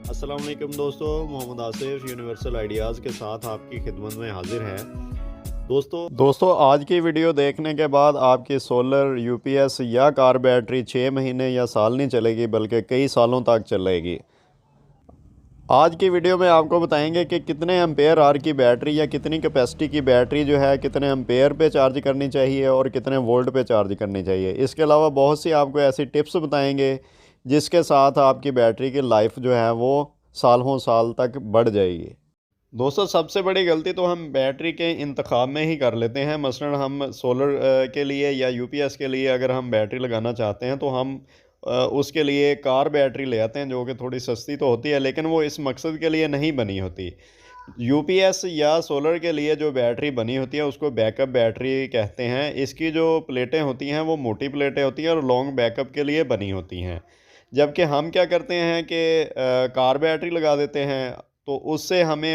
अस्सलाम वालेकुम दोस्तों, मोहम्मद आसिफ यूनिवर्सल आइडियाज़ के साथ आपकी खिदमत में हाजिर है। दोस्तों आज की वीडियो देखने के बाद आपकी सोलर यूपीएस या कार बैटरी 6 महीने या साल नहीं चलेगी बल्कि कई सालों तक चलेगी। आज की वीडियो में आपको बताएंगे कि कितने एम्पेयर आर की बैटरी या कितनी कैपेसिटी की बैटरी जो है कितने एम्पेयर पे चार्ज करनी चाहिए और कितने वोल्ट पे चार्ज करनी चाहिए। इसके अलावा बहुत सी आपको ऐसी टिप्स बताएंगे जिसके साथ आपकी बैटरी की लाइफ जो है वो सालों साल तक बढ़ जाएगी। दोस्तों सबसे बड़ी गलती तो हम बैटरी के इंतखाब में ही कर लेते हैं। मसलन हम सोलर के लिए या यूपीएस के लिए अगर हम बैटरी लगाना चाहते हैं तो हम उसके लिए कार बैटरी ले आते हैं जो कि थोड़ी सस्ती तो होती है लेकिन वो इस मकसद के लिए नहीं बनी होती। यूपीएस या सोलर के लिए जो बैटरी बनी होती है उसको बैकअप बैटरी कहते हैं। इसकी जो प्लेटें होती हैं वो मोटी प्लेटें होती हैं और लॉन्ग बैकअप के लिए बनी होती हैं। जबकि हम क्या करते हैं कि कार बैटरी लगा देते हैं तो उससे हमें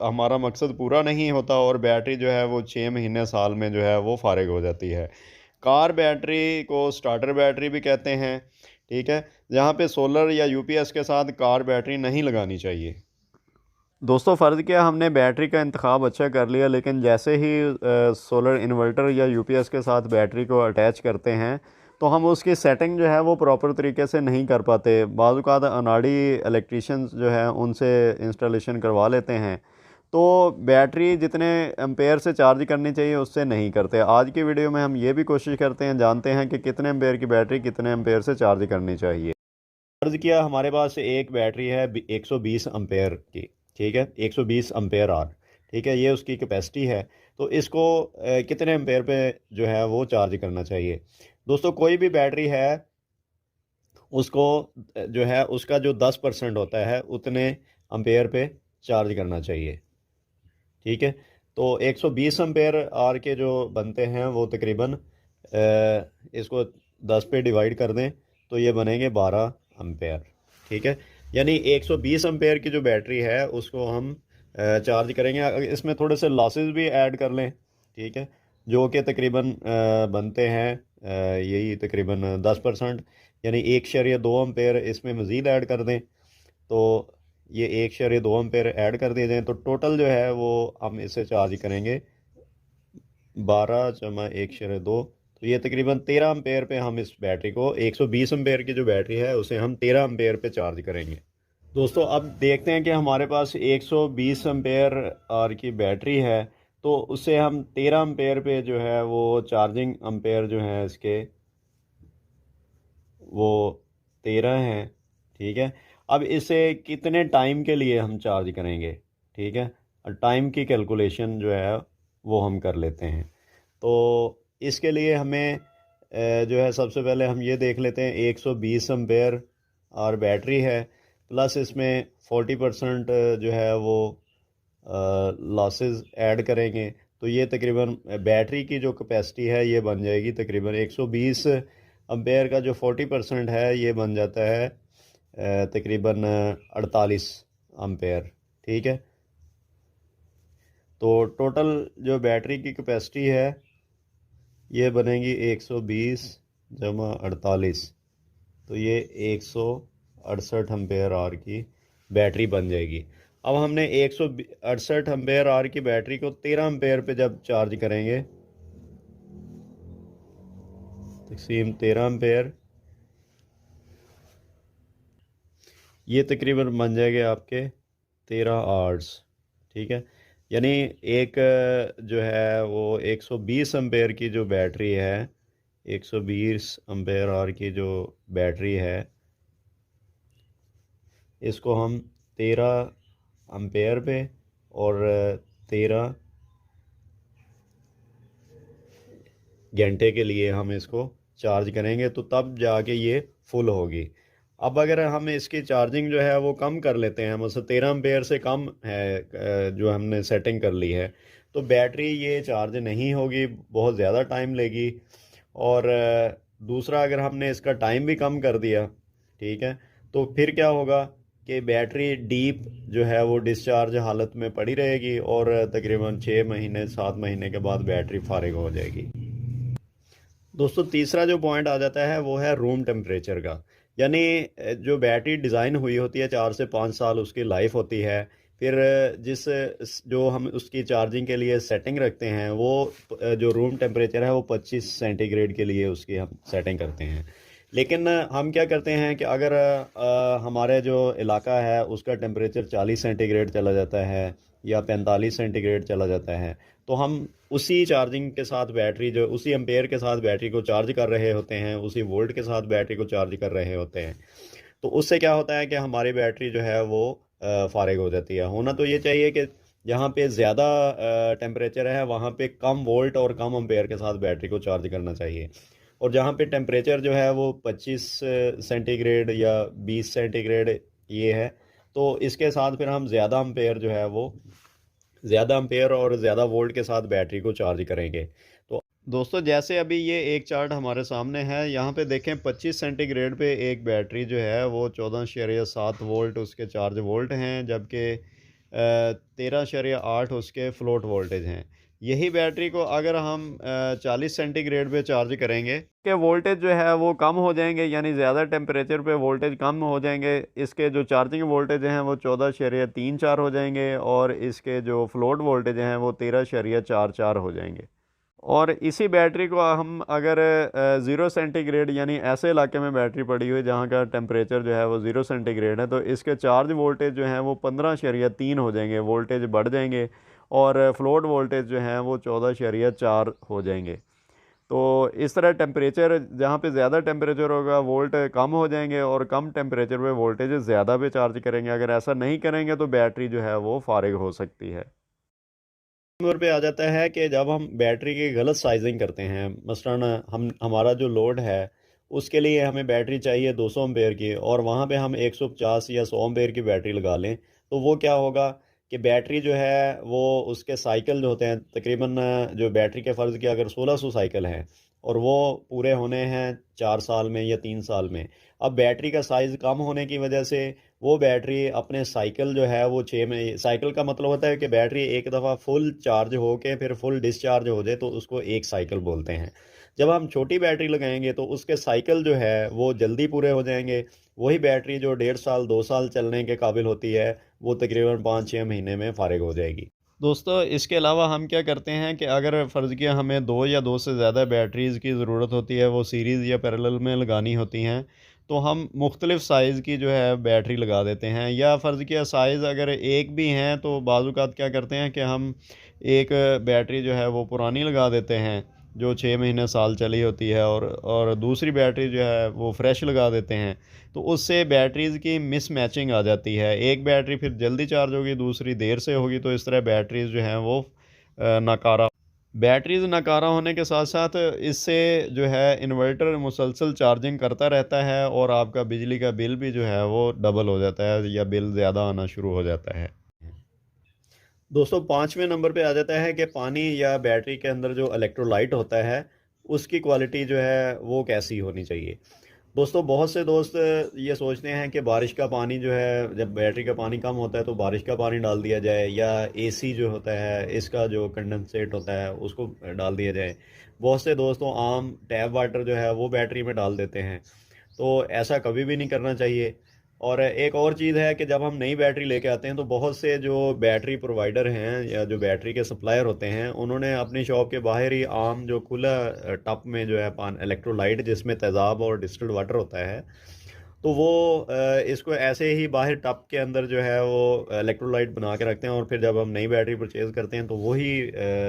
हमारा मकसद पूरा नहीं होता और बैटरी जो है वो 6 महीने साल में जो है वो फारिग हो जाती है। कार बैटरी को स्टार्टर बैटरी भी कहते हैं, ठीक है, जहाँ पे सोलर या यूपीएस के साथ कार बैटरी नहीं लगानी चाहिए। दोस्तों फ़र्ज़ किया हमने बैटरी का इंतखाब अच्छा कर लिया लेकिन जैसे ही सोलर इन्वर्टर या यूपीएस के साथ बैटरी को अटैच करते हैं तो हम उसकी सेटिंग जो है वो प्रॉपर तरीके से नहीं कर पाते। बाज़ औक़ात अनाड़ी इलेक्ट्रीशियंस जो है उनसे इंस्टॉलेशन करवा लेते हैं तो बैटरी जितने एम्पेयर से चार्ज करनी चाहिए उससे नहीं करते। आज की वीडियो में हम ये भी कोशिश करते हैं, जानते हैं कि कितने एम्पेयर की बैटरी कितने एम्पेयर से चार्ज करनी चाहिए। फ़र्ज़ किया हमारे पास एक बैटरी है 120 एम्पेयर की, ठीक है, 120 एम्पेयर आर, ठीक है, ये उसकी कैपेसिटी है। तो इसको कितने एम्पेयर पे जो है वो चार्ज करना चाहिए। दोस्तों कोई भी बैटरी है उसको जो है उसका जो 10% होता है उतने एम्पेयर पे चार्ज करना चाहिए, ठीक है। तो 120 एम्पेयर आर के जो बनते हैं वो तकरीबन इसको 10 पे डिवाइड कर दें तो ये बनेंगे 12 एम्पेयर, ठीक है। यानी 120 एम्पेयर की जो बैटरी है उसको हम चार्ज करेंगे। इसमें थोड़े से लॉसेस भी ऐड कर लें, ठीक है, जो कि तकरीबन बनते हैं यही तकरीबन 10%, यानी 1.2 इसमें मज़ीद ऐड कर दें तो ये 1.2 ऐड कर दिए जाएँ तो टोटल जो है वो हम इससे चार्ज करेंगे 12 जमा 1.2, तो ये तकरीबन 13 एम्पेयर पे हम इस बैटरी को 120 एम्पेयर की जो बैटरी है उसे हम 13 एम्पेयर पे चार्ज करेंगे। दोस्तों अब देखते हैं कि हमारे पास 120 एम्पेयर आर की बैटरी है तो उससे हम 13 एम्पेयर पे जो है वो चार्जिंग एम्पेयर जो है इसके वो 13 हैं, ठीक है। अब इसे कितने टाइम के लिए हम चार्ज करेंगे, ठीक है, और टाइम की कैलकुलेशन जो है वो हम कर लेते हैं। तो इसके लिए हमें जो है सबसे पहले हम ये देख लेते हैं 120 एम्पेयर और बैटरी है प्लस इसमें 40% जो है वो लॉसेस ऐड करेंगे तो ये तकरीबन बैटरी की जो कैपेसिटी है ये बन जाएगी तकरीबन 120 एम्पेयर का जो 40% है ये बन जाता है तकरीबन 48 एम्पेयर, ठीक है। तो टोटल जो बैटरी की कैपेसिटी है ये बनेगी 120 जमा 48, तो ये 168 एम्पेयर आर की बैटरी बन जाएगी। अब हमने 168 एम्पेयर आर की बैटरी को 13 एम्पेयर पे जब चार्ज करेंगे, तकसीम 13 एम्पेयर, ये तकरीबन बन जाएंगे आपके 13 आवर्स, ठीक है। यानी एक जो है वो 120 एम्पेयर की जो बैटरी है, 120 एम्पेयर आवर की जो बैटरी है इसको हम 13 एम्पेयर पे और 13 घंटे के लिए हम इसको चार्ज करेंगे तो तब जाके ये फुल होगी। अब अगर हम इसकी चार्जिंग जो है वो कम कर लेते हैं, मतलब 13 एम्पेयर से कम है जो हमने सेटिंग कर ली है, तो बैटरी ये चार्ज नहीं होगी, बहुत ज़्यादा टाइम लेगी। और दूसरा अगर हमने इसका टाइम भी कम कर दिया, ठीक है, तो फिर क्या होगा कि बैटरी डीप जो है वो डिस्चार्ज हालत में पड़ी रहेगी और तकरीबन 6 महीने 7 महीने के बाद बैटरी फारिग हो जाएगी। दोस्तों तीसरा जो पॉइंट आ जाता है वो है रूम टेम्परेचर का, यानी जो बैटरी डिज़ाइन हुई होती है 4 से 5 साल उसकी लाइफ होती है। फिर जो हम उसकी चार्जिंग के लिए सेटिंग रखते हैं वो जो रूम टेम्परेचर है वो 25 सेंटीग्रेड के लिए उसकी हम सेटिंग करते हैं। लेकिन हम क्या करते हैं कि अगर हमारे जो इलाका है उसका टेम्परेचर 40 सेंटीग्रेड चला जाता है या 45 सेंटीग्रेड चला जाता है, तो हम उसी चार्जिंग के साथ बैटरी जो उसी एम्पेयर के साथ बैटरी को चार्ज कर रहे होते हैं, उसी वोल्ट के साथ बैटरी को चार्ज कर रहे होते हैं। तो उससे क्या होता है कि हमारी बैटरी जो है वो फारिग हो जाती है। होना तो ये चाहिए कि जहाँ पे ज़्यादा टेम्परेचर है वहाँ पे कम वोल्ट और कम एम्पेयर के साथ बैटरी को चार्ज करना चाहिए। और जहाँ पे टेम्परेचर जो है वो 25 सेंटीग्रेड या 20 सेंटीग्रेड ये है, तो इसके साथ फिर हम ज़्यादा एम्पेयर जो है वो ज़्यादा एम्पेयर और ज़्यादा वोल्ट के साथ बैटरी को चार्ज करेंगे। तो दोस्तों जैसे अभी ये एक चार्ट हमारे सामने है, यहाँ पे देखें 25 सेंटीग्रेड पे एक बैटरी जो है वो 14.7 वोल्ट उसके चार्ज वोल्ट हैं, जबकि 13.8 उसके फ्लोट वोल्टेज हैं। यही बैटरी को अगर हम 40 सेंटीग्रेड पे चार्ज करेंगे के वोल्टेज जो है वो कम हो जाएंगे, यानी ज़्यादा टेम्परेचर पे वोल्टेज कम हो जाएंगे। इसके जो चार्जिंग वोल्टेज हैं वो 14.34 हो जाएंगे और इसके जो फ्लोट वोल्टेज हैं वो 13.44 हो जाएंगे। और इसी बैटरी को हम अगर 0 सेंटीग्रेड यानी ऐसे इलाके में बैटरी पड़ी हुई जहाँ का टेम्परेचर जो है वो 0 सेंटीग्रेड है, तो इसके चार्ज वोल्टेज जो हैं वो 15.3 हो जाएंगे, वोल्टेज बढ़ जाएंगे और फ्लोट वोल्टेज जो हैं वो 14.4 हो जाएंगे। तो इस तरह टेम्परेचर जहाँ पे ज़्यादा टेम्परेचर होगा वोल्ट कम हो जाएंगे और कम टेम्परेचर पे वोल्टेज ज़्यादा पे चार्ज करेंगे। अगर ऐसा नहीं करेंगे तो बैटरी जो है वो फारिग हो सकती है। नंबर पे आ जाता है कि जब हम बैटरी की गलत साइजिंग करते हैं, मसलन हमारा जो लोड है उसके लिए हमें बैटरी चाहिए 200 एम्पेयर की और वहाँ पे हम 150 या 100 एम्पेयर की बैटरी लगा लें, तो वो क्या होगा कि बैटरी जो है वो उसके साइकिल जो होते हैं तकरीबन जो बैटरी के फ़र्ज़ की अगर 1600 साइकिल हैं और वो पूरे होने हैं 4 साल में या 3 साल में। अब बैटरी का साइज़ कम होने की वजह से वो बैटरी अपने साइकिल जो है वो 6 में, साइकिल का मतलब होता है कि बैटरी एक दफ़ा फुल चार्ज होके फिर फुल डिस्चार्ज हो जाए तो उसको एक साइकिल बोलते हैं। जब हम छोटी बैटरी लगाएंगे तो उसके साइकिल जो है वो जल्दी पूरे हो जाएंगे। वही बैटरी जो 1.5 साल 2 साल चलने के काबिल होती है वो तकरीबन 5-6 महीने में फारिग हो जाएगी। दोस्तों इसके अलावा हम क्या करते हैं कि अगर फ़र्ज़ किया हमें 2 या 2 से ज़्यादा बैटरीज़ की ज़रूरत होती है, वो सीरीज़ या पैरेलल में लगानी होती हैं, तो हम मुख्तलिफ़ साइज़ की जो है बैटरी लगा देते हैं। या फ़र्ज़ किया साइज़ अगर एक भी हैं तो बाज़ औक़ात क्या करते हैं कि हम एक बैटरी जो है वो पुरानी लगा देते हैं, जो 6 महीने साल चली होती है और दूसरी बैटरी जो है वो फ्रेश लगा देते हैं। तो उससे बैटरीज़ की मिसमैचिंग आ जाती है। एक बैटरी फिर जल्दी चार्ज होगी, दूसरी देर से होगी, तो इस तरह बैटरीज़ जो हैं वो नाकारा बैटरीज़ नाकारा होने के साथ-साथ इससे जो है इन्वर्टर मुसलसल चार्जिंग करता रहता है और आपका बिजली का बिल भी जो है वो डबल हो जाता है या बिल ज़्यादा आना शुरू हो जाता है। दोस्तों 5वें नंबर पे आ जाता है कि पानी या बैटरी के अंदर जो इलेक्ट्रोलाइट होता है उसकी क्वालिटी जो है वो कैसी होनी चाहिए। दोस्तों बहुत से दोस्त ये सोचते हैं कि बारिश का पानी जो है, जब बैटरी का पानी कम होता है तो बारिश का पानी डाल दिया जाए या एसी जो होता है इसका जो कंडेंसेट होता है उसको डाल दिया जाए। बहुत से दोस्तों आम टैप वाटर जो है वो बैटरी में डाल देते हैं, तो ऐसा कभी भी नहीं करना चाहिए। और एक और चीज़ है कि जब हम नई बैटरी लेके आते हैं तो बहुत से जो बैटरी प्रोवाइडर हैं या जो बैटरी के सप्लायर होते हैं उन्होंने अपनी शॉप के बाहर ही आम जो खुला टब में जो है पान इलेक्ट्रोलाइट जिसमें तेज़ाब और डिस्टिल्ड वाटर होता है, तो वो इसको ऐसे ही बाहर टब के अंदर जो है वो इलेक्ट्रोलाइट बना के रखते हैं और फिर जब हम नई बैटरी परचेज़ करते हैं तो वही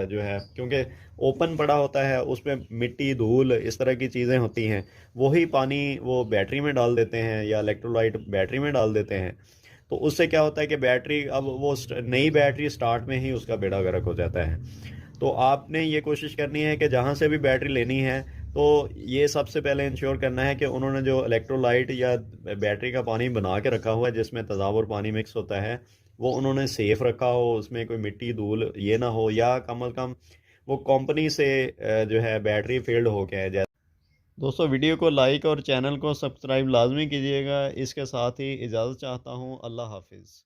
जो है, क्योंकि ओपन पड़ा होता है उसमें मिट्टी धूल इस तरह की चीज़ें होती हैं, वही पानी वो बैटरी में डाल देते हैं या इलेक्ट्रोलाइट बैटरी में डाल देते हैं। तो उससे क्या होता है कि बैटरी अब वो नई बैटरी स्टार्ट में ही उसका बेड़ा गर्क हो जाता है। तो आपने ये कोशिश करनी है कि जहाँ से भी बैटरी लेनी है तो ये सबसे पहले इंश्योर करना है कि उन्होंने जो इलेक्ट्रोलाइट या बैटरी का पानी बना के रखा हुआ है जिसमें तेज़ाब और पानी मिक्स होता है वो उन्होंने सेफ़ रखा हो, उसमें कोई मिट्टी धूल ये ना हो, या कम अज़ कम वो कंपनी से जो है बैटरी फील्ड हो के है। दोस्तों वीडियो को लाइक और चैनल को सब्सक्राइब लाजमी कीजिएगा। इसके साथ ही इजाज़त चाहता हूँ। अल्लाह हाफिज़।